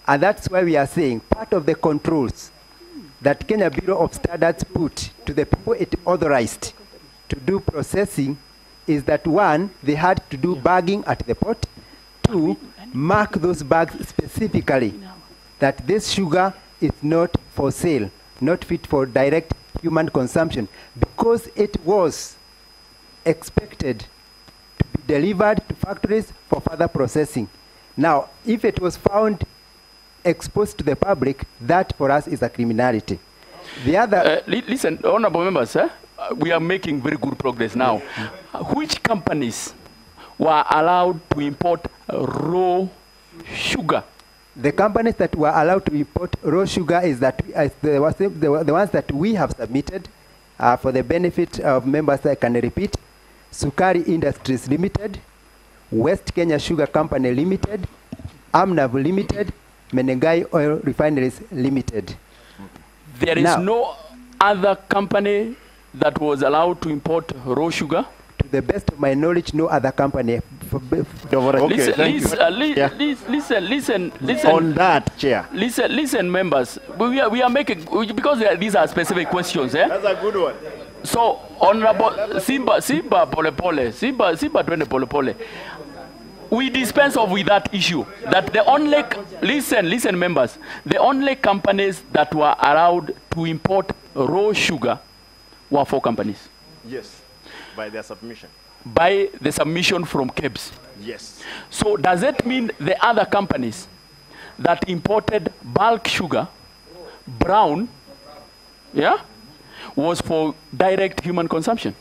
And that's why we are saying part of the controls that Kenya Bureau of Standards put to the people it authorized to do processing is that, one, they had to do bagging at the port. Two, mark those bags specifically that this sugar is not for sale, not fit for direct human consumption, because it was expected to be delivered to factories for further processing. Now, if it was found exposed to the public, that for us is a criminality. The other... listen, honorable members, we are making very good progress now. Which companies were allowed to import raw sugar? The companies that were allowed to import raw sugar is that the ones that we have submitted for the benefit of members. I can repeat: Cukari Industries Limited, West Kenya Sugar Company Limited, Amnav Limited, Menengai Oil Refineries Limited. There is no other company that was allowed to import raw sugar? To the best of my knowledge, no other company. Listen. On that, Chair. Listen, members. We are making, because these are specific questions. That's a good one. So, Honorable Simba twende pole pole. We dispense off with that issue. That the only, listen, members. The only companies that were allowed to import raw sugar were 4 companies. Yes, by their submission. By the submission from KEBS. Yes. So does it mean the other companies that imported bulk sugar, brown, was for direct human consumption?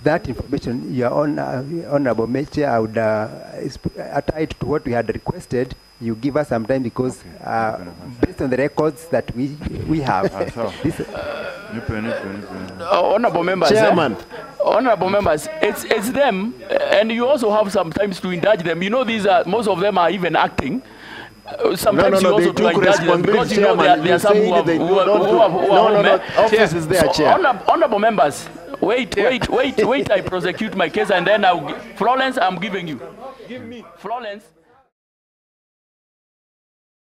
That information, Your Honorable Chair, I would tie it to what we had requested. You give us some time because based on the records that we have. Honorable members, Chairman. Honorable members, it's them, and you also have sometimes to indulge them. You know, these are, most of them are even acting. Sometimes you also to indulge them because you know there are some who are office is there, Chair. Honorable members, wait, I prosecute my case and then Florence, I'm giving you. Give me. Florence.